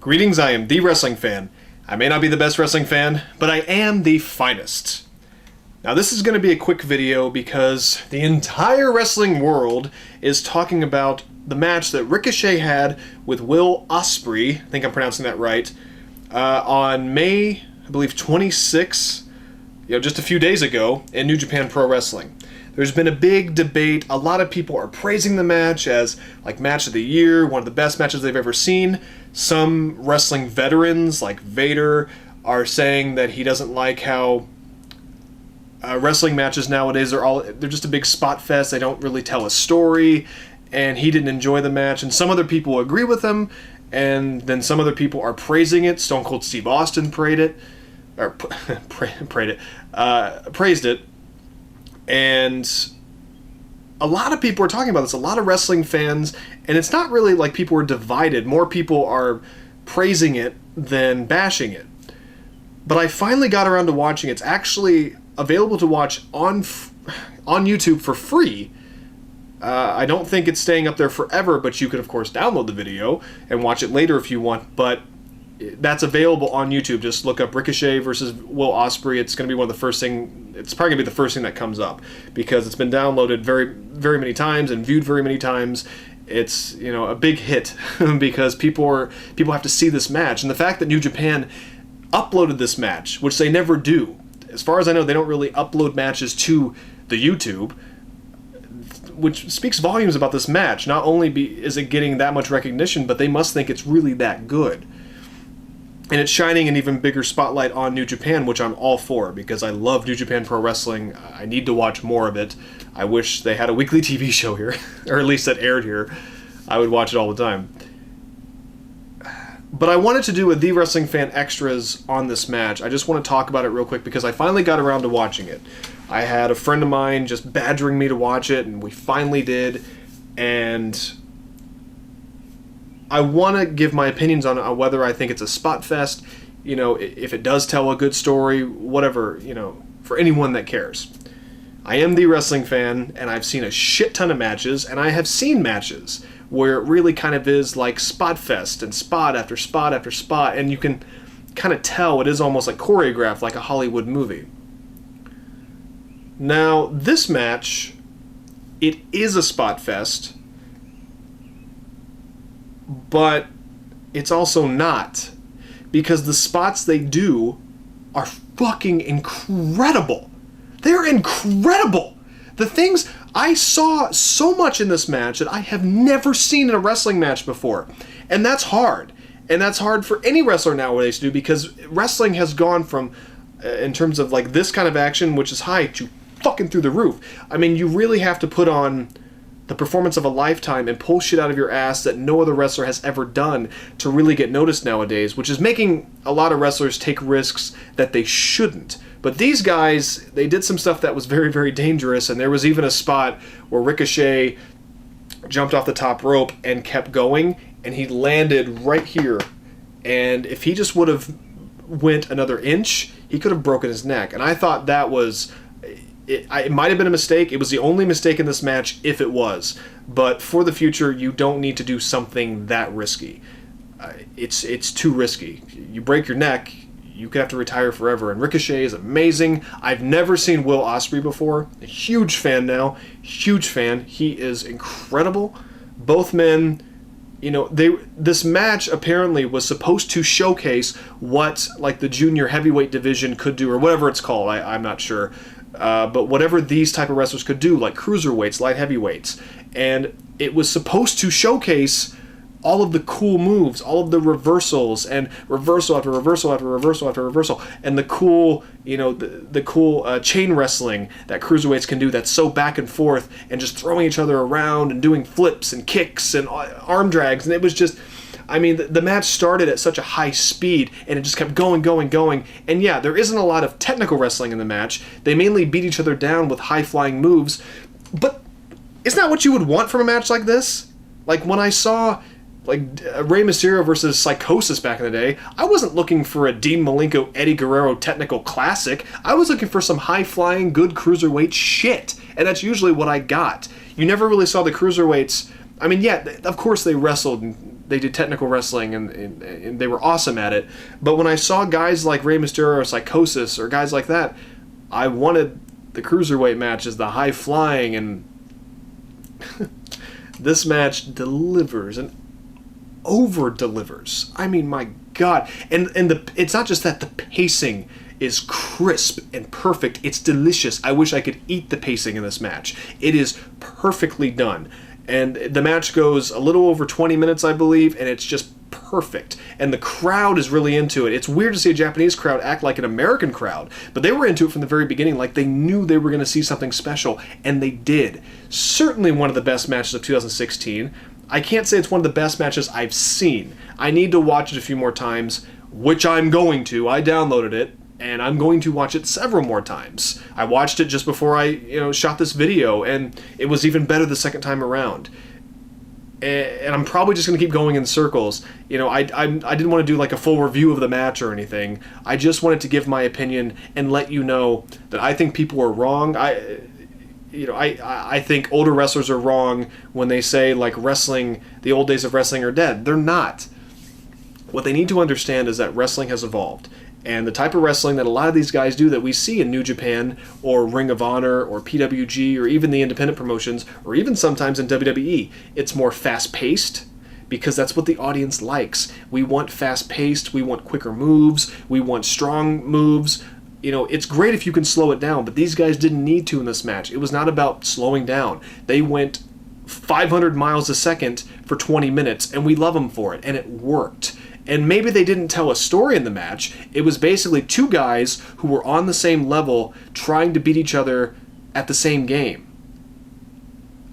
Greetings, I am the wrestling fan. I may not be the best wrestling fan, but I am the finest. Now this is going to be a quick video because the entire wrestling world is talking about the match that Ricochet had with Will Ospreay, I think I'm pronouncing that right, on May, I believe 26, just a few days ago in New Japan Pro Wrestling. There's been a big debate. A lot of people are praising the match as like match of the year, one of the best matches they've ever seen. Some wrestling veterans like Vader are saying that he doesn't like how wrestling matches nowadays they're just a big spot fest. They don't really tell a story, and he didn't enjoy the match. And some other people agree with him, and then some other people are praising it. Stone Cold Steve Austin praised it. And a lot of people are talking about this, a lot of wrestling fans, and it's not really like people are divided. More people are praising it than bashing it. But I finally got around to watching it. It's actually available to watch on YouTube for free. I don't think it's staying up there forever, but you can, of course, download the video and watch it later if you want. But that's available on YouTube. Just look up Ricochet versus Will Ospreay. It's going to be one of the first thing. It's probably going to be the first thing that comes up because it's been downloaded very, very many times and viewed very many times. It's a big hit because people have to see this match, and the fact that New Japan uploaded this match, which they never do. As far as I know, they don't really upload matches to the YouTube, which speaks volumes about this match. Not only is it getting that much recognition, but they must think it's really that good. And it's shining an even bigger spotlight on New Japan, which I'm all for, because I love New Japan Pro Wrestling. I need to watch more of it. I wish they had a weekly TV show here, or at least that aired here. I would watch it all the time. But I wanted to do a The Wrestling Fan Extras on this match. I just want to talk about it real quick because I finally got around to watching it. I had a friend of mine just badgering me to watch it, and we finally did. And I want to give my opinions on whether I think it's a spot fest, if it does tell a good story, whatever, for anyone that cares. I am the wrestling fan, and I've seen a shit ton of matches, and I have seen matches where it really kind of is like spot fest and spot after spot after spot, and you can kind of tell it is almost like choreographed, like a Hollywood movie. Now, this match, it is a spot fest, but it's also not, because the spots they do are fucking incredible. They're incredible. The things I saw so much in this match that I have never seen in a wrestling match before, and that's hard. And that's hard for any wrestler nowadays to do, because wrestling has gone from, in terms of like this kind of action, which is high, to fucking through the roof. I mean, you really have to put on the performance of a lifetime and pull shit out of your ass that no other wrestler has ever done to really get noticed nowadays, which is making a lot of wrestlers take risks that they shouldn't. But these guys, they did some stuff that was very, very dangerous, and there was even a spot where Ricochet jumped off the top rope and kept going, and he landed right here. And if he just would have went another inch, he could have broken his neck. And I thought that was... It might have been a mistake. It was the only mistake in this match, if it was. But for the future, you don't need to do something that risky. It's too risky. You break your neck, you could have to retire forever. And Ricochet is amazing. I've never seen Will Ospreay before. A huge fan now. Huge fan. He is incredible. Both men, this match apparently was supposed to showcase what like the junior heavyweight division could do, or whatever it's called. I'm not sure. But whatever these type of wrestlers could do, like cruiserweights, light heavyweights. And it was supposed to showcase all of the cool moves, all of the reversals, and reversal after reversal after reversal after reversal, and the cool, the cool chain wrestling that cruiserweights can do that's so back and forth, and just throwing each other around and doing flips and kicks and arm drags. And it was just... I mean, the match started at such a high speed, and it just kept going, going, going. And yeah, there isn't a lot of technical wrestling in the match. They mainly beat each other down with high-flying moves. But isn't that what you would want from a match like this? Like, when I saw, like, Rey Mysterio versus Psychosis back in the day, I wasn't looking for a Dean Malenko, Eddie Guerrero technical classic. I was looking for some high-flying, good cruiserweight shit. And that's usually what I got. You never really saw the cruiserweights... I mean, yeah, of course they wrestled and they did technical wrestling and they were awesome at it. But when I saw guys like Rey Mysterio or Psychosis or guys like that, I wanted the cruiserweight matches, the high flying, and this match delivers and over delivers. I mean, my God. And it's not just that, the pacing is crisp and perfect. It's delicious. I wish I could eat the pacing in this match. It is perfectly done. And the match goes a little over 20 minutes, I believe, and it's just perfect. And the crowd is really into it. It's weird to see a Japanese crowd act like an American crowd, but they were into it from the very beginning, like they knew they were going to see something special, and they did. Certainly one of the best matches of 2016. I can't say it's one of the best matches I've seen. I need to watch it a few more times, which I'm going to. I downloaded it, and I'm going to watch it several more times. I watched it just before I shot this video, and it was even better the second time around. And I'm probably just going to keep going in circles. I didn't want to do like a full review of the match or anything. I just wanted to give my opinion and let you know that I think people are wrong. I think older wrestlers are wrong when they say like wrestling, the old days of wrestling are dead. They're not. What they need to understand is that wrestling has evolved. And the type of wrestling that a lot of these guys do that we see in New Japan or Ring of Honor or PWG or even the independent promotions or even sometimes in WWE, it's more fast-paced because that's what the audience likes. We want fast-paced, we want quicker moves, we want strong moves. It's great if you can slow it down, but these guys didn't need to in this match. It was not about slowing down. They went 500 miles a second for 20 minutes, and we love them for it, and it worked. And maybe they didn't tell a story in the match. It was basically two guys who were on the same level trying to beat each other at the same game.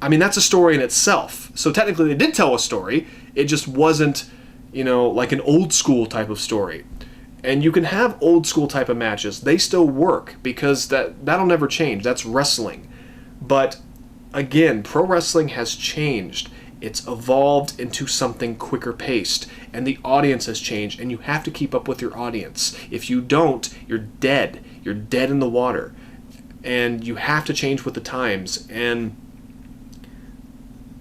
I mean, that's a story in itself. So technically they did tell a story. It just wasn't, like an old school type of story. And you can have old school type of matches. They still work because that'll never change. That's wrestling. But again, pro wrestling has changed. It's evolved into something quicker paced, and the audience has changed, and you have to keep up with your audience. If you don't, you're dead. You're dead in the water. And you have to change with the times. And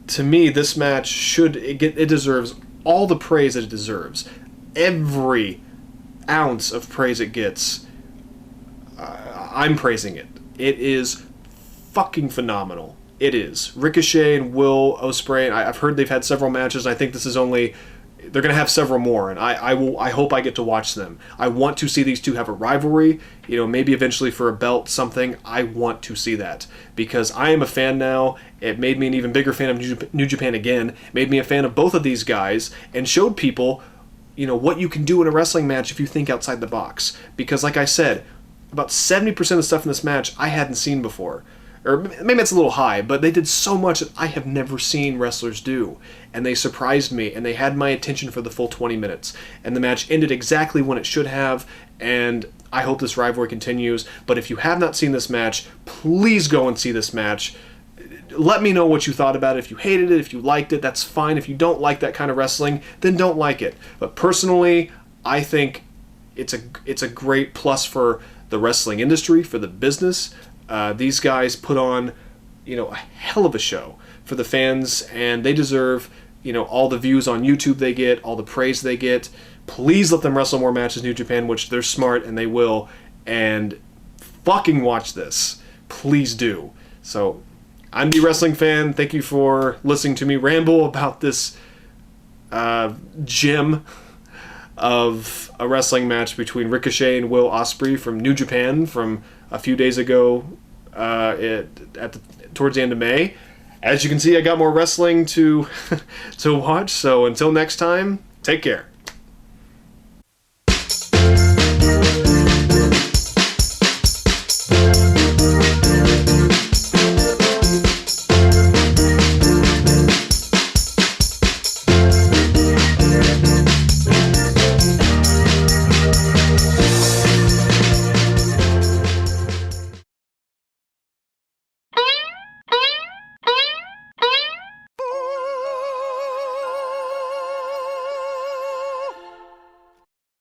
to me, this match it deserves all the praise that it deserves. Every ounce of praise it gets, I'm praising it. It is fucking phenomenal. It is. Ricochet and Will Ospreay, I've heard they've had several matches. I think this is only... They're going to have several more, and I hope I get to watch them. I want to see these two have a rivalry, maybe eventually for a belt, something. I want to see that, because I am a fan now. It made me an even bigger fan of New Japan again, made me a fan of both of these guys, and showed people, what you can do in a wrestling match if you think outside the box. Because like I said, about 70% of the stuff in this match I hadn't seen before. Or maybe it's a little high, but they did so much that I have never seen wrestlers do. And they surprised me, and they had my attention for the full 20 minutes. And the match ended exactly when it should have, and I hope this rivalry continues. But if you have not seen this match, please go and see this match. Let me know what you thought about it. If you hated it, if you liked it, that's fine. If you don't like that kind of wrestling, then don't like it. But personally, I think it's a great plus for the wrestling industry, for the business. These guys put on, a hell of a show for the fans, and they deserve, all the views on YouTube they get, all the praise they get. Please let them wrestle more matches in New Japan, which they're smart and they will, and fucking watch this. Please do. So, I'm the Wrestling Fan. Thank you for listening to me ramble about this gem of a wrestling match between Ricochet and Will Ospreay from New Japan from a few days ago towards the end of May. As you can see, I got more wrestling to watch, so until next time, take care.